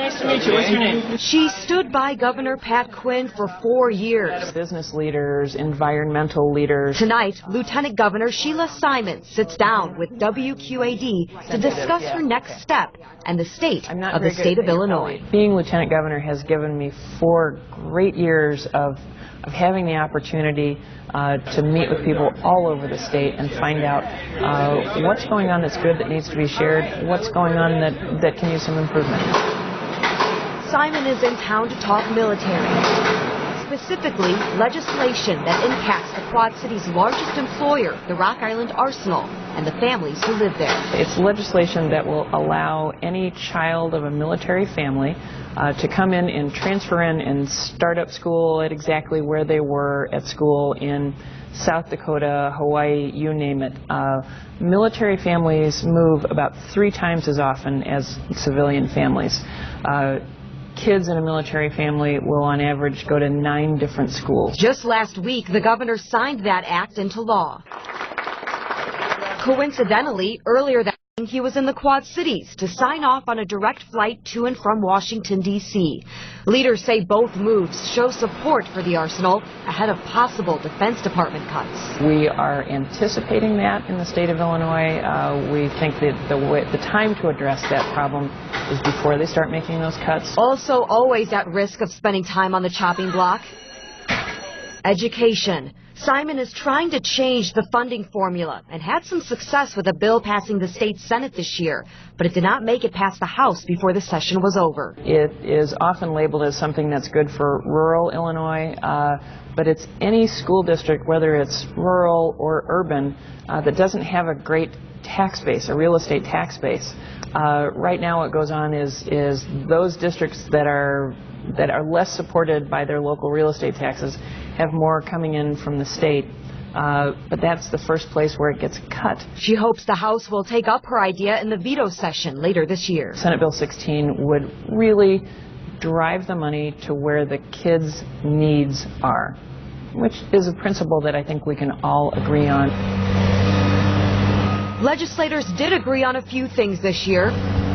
nice to meet you. What's your name? She stood by Governor Pat Quinn for 4 years. Business leaders, environmental leaders. Tonight, Lieutenant Governor Sheila Simon sits down with WQAD to discuss her next step and the state of the state of Illinois. Being Lieutenant Governor has given me 4 great years of having the opportunity to meet with people all over the state and find out what's going on that's good that needs to be shared, what's going on that can use some improvement. Simon is in town to talk military, specifically legislation that impacts the Quad City's largest employer, the Rock Island Arsenal, and the families who live there. It's legislation that will allow any child of a military family to come in and transfer in and start up school at exactly where they were at school in South Dakota, Hawaii, you name it. Military families move about 3 times as often as civilian families. Kids in a military family will on average go to 9 different schools. Just last week, the governor signed that act into law. Coincidentally, earlier that week, he was in the Quad Cities to sign off on a direct flight to and from Washington, D.C. Leaders say both moves show support for the arsenal ahead of possible Defense Department cuts. We are anticipating that in the state of Illinois. We think that the time to address that problem is before they start making those cuts. Also always at risk of spending time on the chopping block, education. Simon is trying to change the funding formula and had some success with a bill passing the state Senate this year, but it did not make it past the House before the session was over. It is often labeled as something that's good for rural Illinois, but it's any school district, whether it's rural or urban, that doesn't have a great tax base, a real estate tax base. Right now what goes on is those districts that are less supported by their local real estate taxes have more coming in from the state, but that's the first place where it gets cut. She hopes the House will take up her idea in the veto session later this year. Senate Bill 16 would really drive the money to where the kids' needs are, which is a principle that I think we can all agree on. Legislators did agree on a few things this year.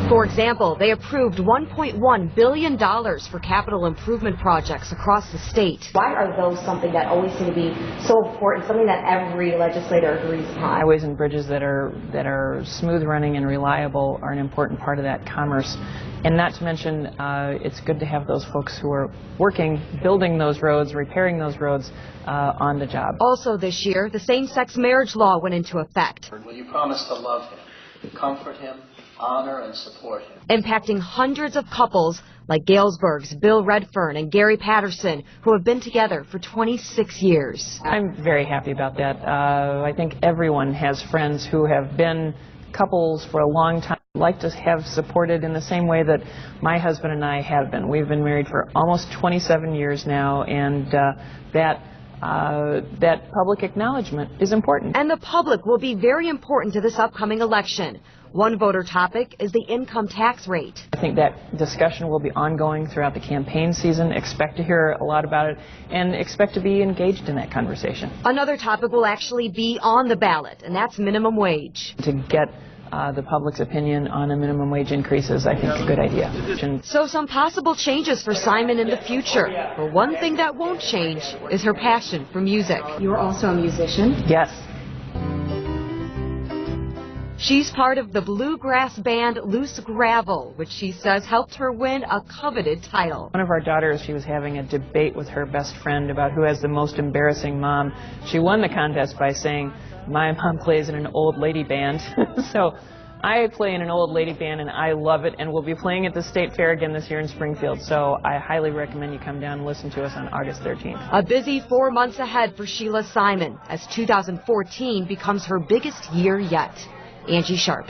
For example, they approved $1.1 billion for capital improvement projects across the state. Why are those something that always seem to be so important, something that every legislator agrees upon? Highways and bridges that are smooth running and reliable are an important part of that commerce. And not to mention, it's good to have those folks who are working, building those roads, repairing those roads on the job. Also this year, the same-sex marriage law went into effect. Will you promise to love him, comfort him, honor and support him? Impacting hundreds of couples like Galesburg's Bill Redfern and Gary Patterson, who have been together for 26 years. I'm very happy about that. I think everyone has friends who have been couples for a long time. I'd like to have supported in the same way that my husband and I have been. We've been married for almost 27 years now, and that public acknowledgement is important. And the public will be very important to this upcoming election. One voter topic is the income tax rate. I think that discussion will be ongoing throughout the campaign season. Expect to hear a lot about it and expect to be engaged in that conversation. Another topic will actually be on the ballot, and that's minimum wage. To get the public's opinion on a minimum wage increase is, I think, a good idea. So some possible changes for Simon in the future. But one thing that won't change is her passion for music. You're also a musician? Yes. She's part of the bluegrass band Loose Gravel, which she says helped her win a coveted title. One of our daughters, she was having a debate with her best friend about who has the most embarrassing mom. She won the contest by saying, "My mom plays in an old lady band." So I play in an old lady band and I love it, and we'll be playing at the State Fair again this year in Springfield. So I highly recommend you come down and listen to us on August 13th. A busy 4 months ahead for Sheila Simon as 2014 becomes her biggest year yet. Angie Sharp.